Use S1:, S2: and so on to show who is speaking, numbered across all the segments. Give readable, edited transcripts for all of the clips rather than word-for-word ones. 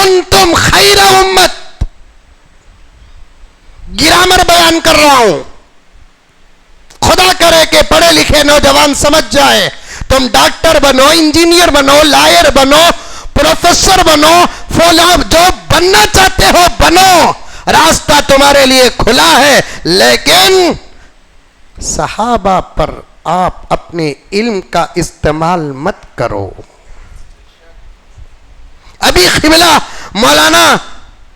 S1: کنتم خیر امت. گرامر بیان کر رہا ہوں. خدا کرے کہ پڑھے لکھے نوجوان سمجھ جائے. تم ڈاکٹر بنو, انجینئر بنو, لائر بنو, پروفیسر بنو, فولا جو بننا چاہتے ہو بنو, راستہ تمہارے لیے کھلا ہے. لیکن صحابہ پر آپ اپنے علم کا استعمال مت کرو. ابھی قبلہ مولانا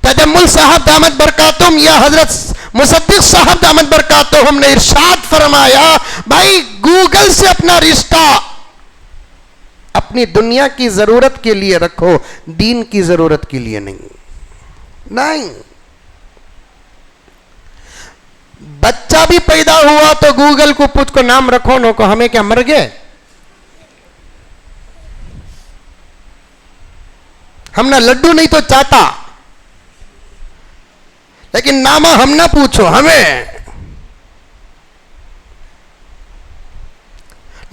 S1: تجمل صاحب دامت برکاتہم یا حضرت مصدق صاحب دامت برکاتہم نے ارشاد فرمایا, بھائی گوگل سے اپنا رشتہ اپنی دنیا کی ضرورت کے لیے رکھو, دین کی ضرورت کے لیے نہیں. بچہ بھی پیدا ہوا تو گوگل کو پوچھ کو نام رکھو نو کو, ہمیں کیا مر گئے؟ ہم نہ لڈو نہیں تو چاہتا, لیکن نامہ ہم نہ پوچھو, ہمیں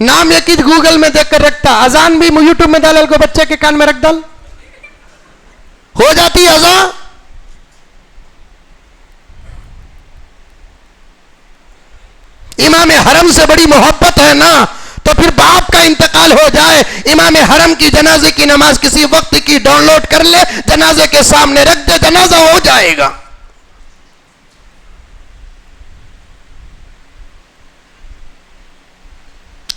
S1: نام یقید گوگل میں دیکھ کر رکھتا. اذان بھی یوٹیوب میں ڈال کو بچے کے کان میں رکھ ڈال, ہو جاتی اذان. امام حرم سے بڑی محبت ہے نا, تو پھر باپ کا انتقال ہو جائے, امام حرم کی جنازے کی نماز کسی وقت کی ڈاؤن لوڈ کر لے, جنازے کے سامنے رکھ دے, جنازہ ہو جائے گا.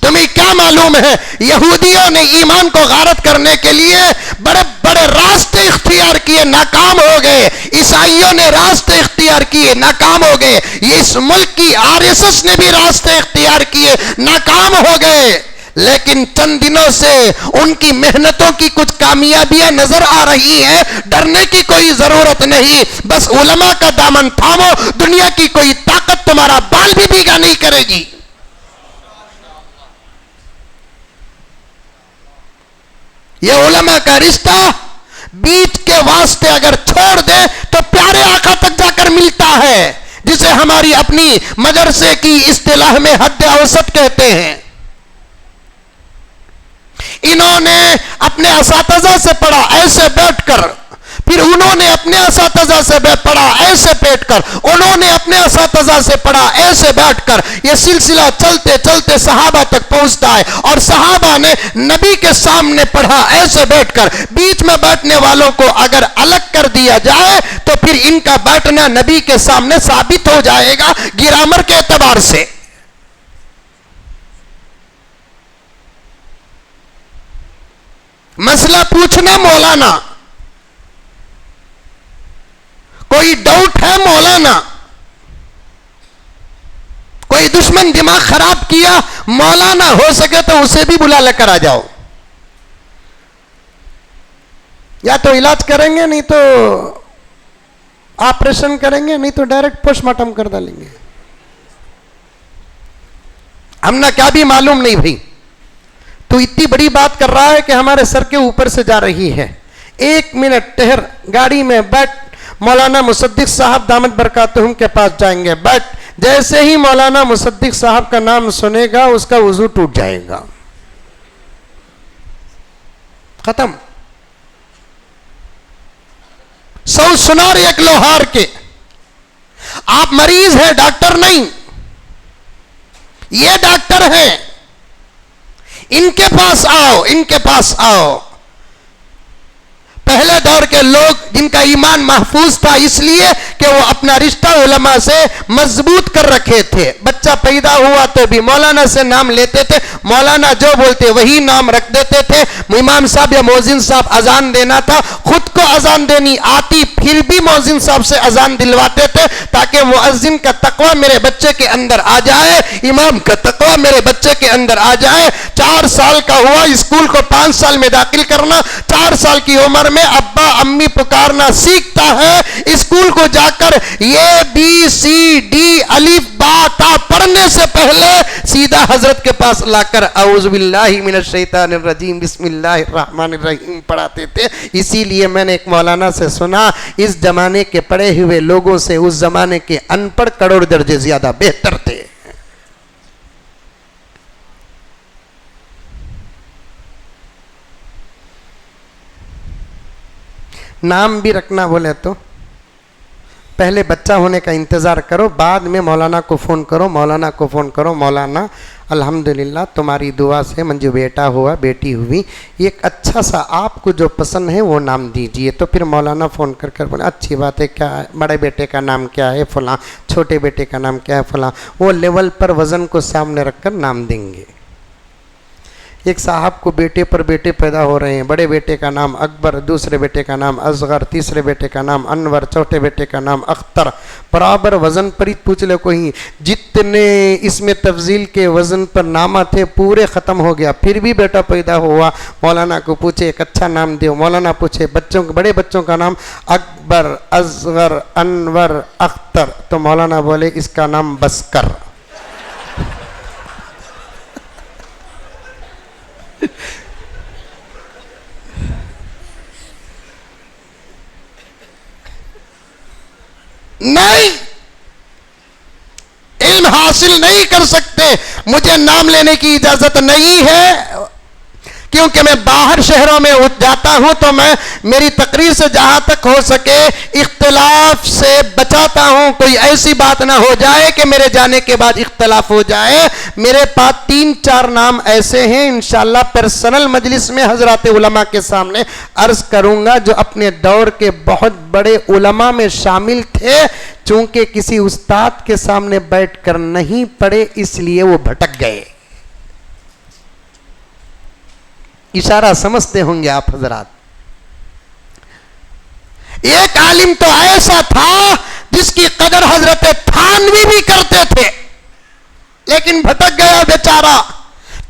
S1: تمہیں کیا معلوم ہے, یہودیوں نے ایمان کو غارت کرنے کے لیے بڑے بڑے راستے اختیار کیے, ناکام ہو گئے. عیسائیوں نے راستے اختیار کیے, ناکام ہو گئے. اس ملک کی RSS نے بھی راستے اختیار کیے, ناکام ہو گئے. لیکن چند دنوں سے ان کی محنتوں کی کچھ کامیابیاں نظر آ رہی ہیں. ڈرنے کی کوئی ضرورت نہیں, بس علماء کا دامن تھامو, دنیا کی کوئی طاقت تمہارا بال بھی بھیگا نہیں کرے گی. یہ علماء کا رشتہ بیچ کے واسطے اگر چھوڑ دے تو پیارے آقا تک جا کر ملتا ہے, جسے ہماری اپنی مدرسے کی اصطلاح میں حد اوسط کہتے ہیں. انہوں نے اپنے اساتذہ سے پڑھا ایسے بیٹھ کر, پھر انہوں نے اپنے اساتذہ سے پڑھا ایسے بیٹھ کر, انہوں نے اپنے اساتذہ سے پڑھا ایسے بیٹھ کر. یہ سلسلہ چلتے چلتے صحابہ تک پہنچتا ہے, اور صحابہ نے نبی کے سامنے پڑھا ایسے بیٹھ کر. بیچ میں بیٹھنے والوں کو اگر الگ کر دیا جائے تو پھر ان کا بیٹھنا نبی کے سامنے ثابت ہو جائے گا گرامر کے اعتبار سے. مسئلہ پوچھنا مولانا, کوئی ڈاؤٹ ہے مولانا, کوئی دشمن دماغ خراب کیا مولانا, ہو سکے تو اسے بھی بلا لے کر آ جاؤ. یا تو علاج کریں گے, نہیں تو آپریشن کریں گے, نہیں تو ڈائریکٹ پوسٹ مارٹم کر ڈالیں گے. ہم نے کیا بھی معلوم نہیں بھائی, تو اتنی بڑی بات کر رہا ہے کہ ہمارے سر کے اوپر سے جا رہی ہے. 1 منٹ ٹہر, گاڑی میں بیٹھ, مولانا مصدق صاحب دامت برکاتہم کے پاس جائیں گے. بیٹھ, جیسے ہی مولانا مصدق صاحب کا نام سنے گا اس کا وضو ٹوٹ جائے گا, ختم. 100 سنار 1 لوہار کے. آپ مریض ہیں, ڈاکٹر نہیں, یہ ڈاکٹر ہیں, ان کے پاس آؤ, ان کے پاس آؤ. پہلے دور کے لوگ جن کا ایمان محفوظ تھا اس لیے کہ وہ اپنا رشتہ علماء سے مضبوط کر رکھے تھے. بچہ پیدا ہوا تو بھی مولانا سے نام لیتے تھے, مولانا جو بولتے وہی نام رکھ دیتے تھے. امام صاحب یا مؤذن صاحب اذان دینا تھا, خود کو اذان دینی آتی پھر بھی مؤذن صاحب سے اذان دلواتے تھے, تاکہ مؤذن کا تقوی میرے بچے کے اندر آ جائے, امام کا تقوی میرے بچے کے اندر آ جائے. 4 سال کا ہوا, اسکول کو 5 سال میں داخل کرنا, 4 سال کی عمر میں ابا امی پکارنا سیکھتا ہے. اسکول کو جا کر یہ ABCD الف با تا پڑھنے سے پہلے سیدھا حضرت کے پاس لا کر اعوذ باللہ من الشیطان الرجیم بسم اللہ الرحمن الرحیم پڑھاتے تھے. اسی لیے میں نے ایک مولانا سے سنا, اس زمانے کے پڑھے ہوئے لوگوں سے اس زمانے کے ان پڑھ کروڑ درجے زیادہ بہتر تھے. नाम भी रखना बोले तो पहले बच्चा होने का इंतज़ार करो, बाद में मौलाना को फ़ोन करो, मौलाना को फ़ोन करो, मौलाना अल्हम्दुलिल्लाह तुम्हारी दुआ से मुझे बेटा हुआ, बेटी हुई, एक अच्छा सा आपको जो पसंद है वो नाम दीजिए। तो फिर मौलाना फ़ोन कर कर बोले अच्छी बात है, क्या है बड़े बेटे का नाम क्या है फलां, छोटे बेटे का नाम क्या है फलां, वो लेवल पर वज़न को सामने रख कर नाम देंगे। एक साहब को बेटे पर बेटे पैदा हो रहे हैं, बड़े बेटे का नाम अकबर, दूसरे बेटे का नाम असगर, तीसरे बेटे का नाम अनवर, चौथे बेटे का नाम अख्तर। बराबर वज़न पर ही पूछ ले कोई, जितने इसमें तफजील के वज़न पर नामा थे पूरे ख़त्म हो गया, फिर भी बेटा पैदा हुआ। मौलाना को पूछे एक अच्छा नाम दो, मौलाना पूछे बच्चों बड़े बच्चों का नाम अकबर, असगर, अनवर, अख्तर, तो मौलाना बोले इसका नाम बस्कर। नहीं, इल्म हासिल नहीं कर सकते, मुझे नाम लेने की इजाजत नहीं है, क्योंकि मैं बाहर शहरों में जाता हूं तो मैं मेरी तकरीर से जहां तक हो सके इख्तिलाफ से बचाता हूं। कोई ऐसी बात ना हो जाए कि मेरे जाने के बाद इख्तिलाफ हो जाए। मेरे पास 3-4 नाम ऐसे हैं, इंशाअल्लाह पर्सनल मजलिस में हजरात उलमा के सामने अर्ज करूंगा, जो अपने दौर के बहुत बड़े उलमा में शामिल थे, चूंकि किसी उस्ताद के सामने बैठकर नहीं पढ़े इसलिए वो भटक गए। इशारा समझते होंगे आप हजरात। एक आलिम तो ऐसा था जिसकी कदर हजरत थानवी भी करते थे, लेकिन भटक गया बेचारा।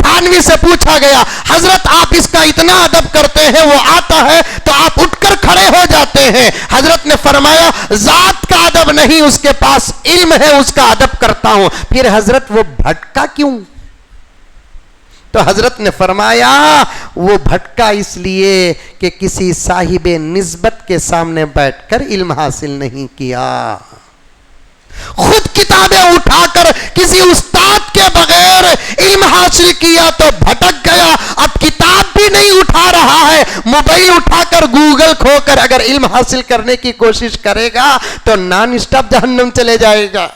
S1: थानवी से पूछा गया हजरत आप इसका इतना अदब करते हैं, वो आता है तो आप उठकर खड़े हो जाते हैं। हजरत ने फरमाया जात का अदब नहीं, उसके पास इल्म है, उसका अदब करता हूं। फिर हजरत वो भटका क्यों? तो हजरत ने फरमाया वो भटका इसलिए कि किसी साहिबे निस्बत के सामने बैठकर इल्म हासिल नहीं किया। खुद किताबें उठाकर किसी उस्ताद के बगैर इल्म हासिल किया तो भटक गया। अब किताब भी नहीं उठा रहा है, मोबाइल उठाकर गूगल खोकर अगर इल्म हासिल करने की कोशिश करेगा तो नॉन स्टॉप जहन्नम चले जाएगा।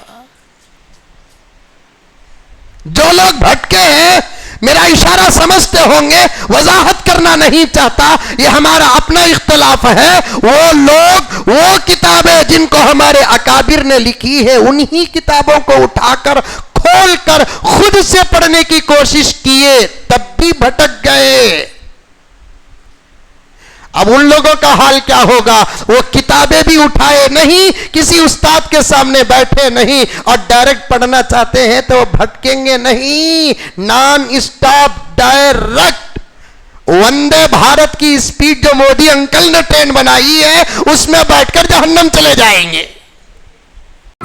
S1: जो लोग भटके हैं मेरा इशारा समझते होंगे, वजाहत करना नहीं चाहता, ये हमारा अपना इख्तिलाफ है। वो लोग वो किताबें जिनको हमारे अकाबिर ने लिखी है उन्हीं किताबों को उठाकर खोलकर खुद से पढ़ने की कोशिश किए, तब भी भटक गए। अब उन लोगों का हाल क्या होगा? वो किताबें भी उठाए नहीं, किसी उस्ताद के सामने बैठे नहीं, और डायरेक्ट पढ़ना चाहते हैं तो भटकेंगे नहीं। Non stop direct Vande Bharat की स्पीड जो मोदी अंकल ने ट्रेन बनाई है उसमें बैठकर जहन्नम चले जाएंगे।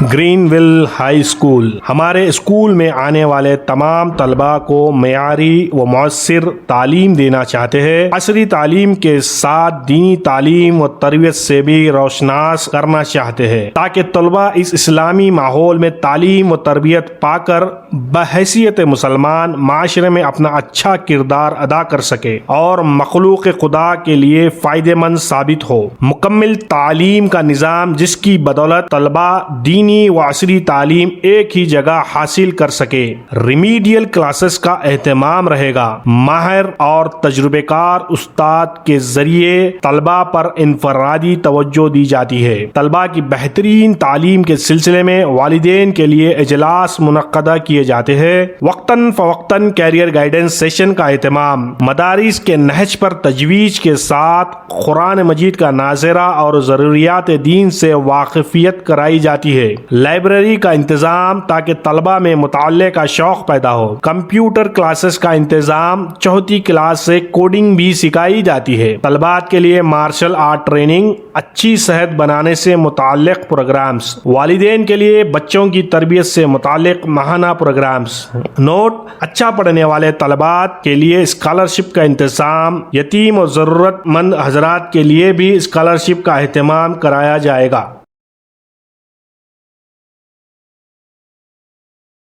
S2: ग्रीनविल हाई स्कूल हमारे स्कूल में आने वाले तमाम तलबा को मेयारी व मौसर तालीम देना चाहते हैं। असरी तालीम के साथ दीनी तालीम व तरबियत से भी रोशनास करना चाहते हैं, ताकि तलबा इस इस्लामी माहौल में तालीम व तरबियत पाकर बहैसियत मुसलमान माशरे में अपना अच्छा किरदार अदा कर सके और मखलूक खुदा के लिए फ़ायदेमंद साबित हो। मुकम्मल तालीम का निज़ाम जिसकी बदौलत तलबा दीनी व असरी तालीम एक ही जगह हासिल कर सके। रिमीडियल क्लासेस का एहतमाम रहेगा। माहिर और तजुर्बेकार उस्ताद के जरिए तलबा पर इनफरादी तवज्जो दी जाती है। तलबा की बेहतरीन तालीम के सिलसिले में वालिदैन के लिए इजलास मुनक्कदा किए जाते हैं। वक्तन फवक्तन कैरियर गाइडेंस सेशन का एहतमाम। मदारिस के नहज पर तजवीज के साथ कुरान मजीद का नाज़िरा और ज़रूरियात दीन से वाकफियत कराई जाती है। लाइब्रेरी का इंतजाम ताकि तलबा में मुताल्ले का शौक पैदा हो। कंप्यूटर क्लासेस का इंतजाम, चौथी क्लास से कोडिंग भी सिखाई जाती है। तलबात के लिए मार्शल आर्ट ट्रेनिंग, अच्छी सेहत बनाने से मुताल्लिक प्रोग्राम्स, वालिदैन के लिए बच्चों की तरबियत से मुताल्लिक माहाना प्रोग्राम्स। नोट, अच्छा पढ़ने वाले तलबात के लिए स्कॉलरशिप का इंतजाम, यतीम और ज़रूरतमंद हजरात के लिए भी स्कॉलरशिप का अहतमाम कराया जाएगा।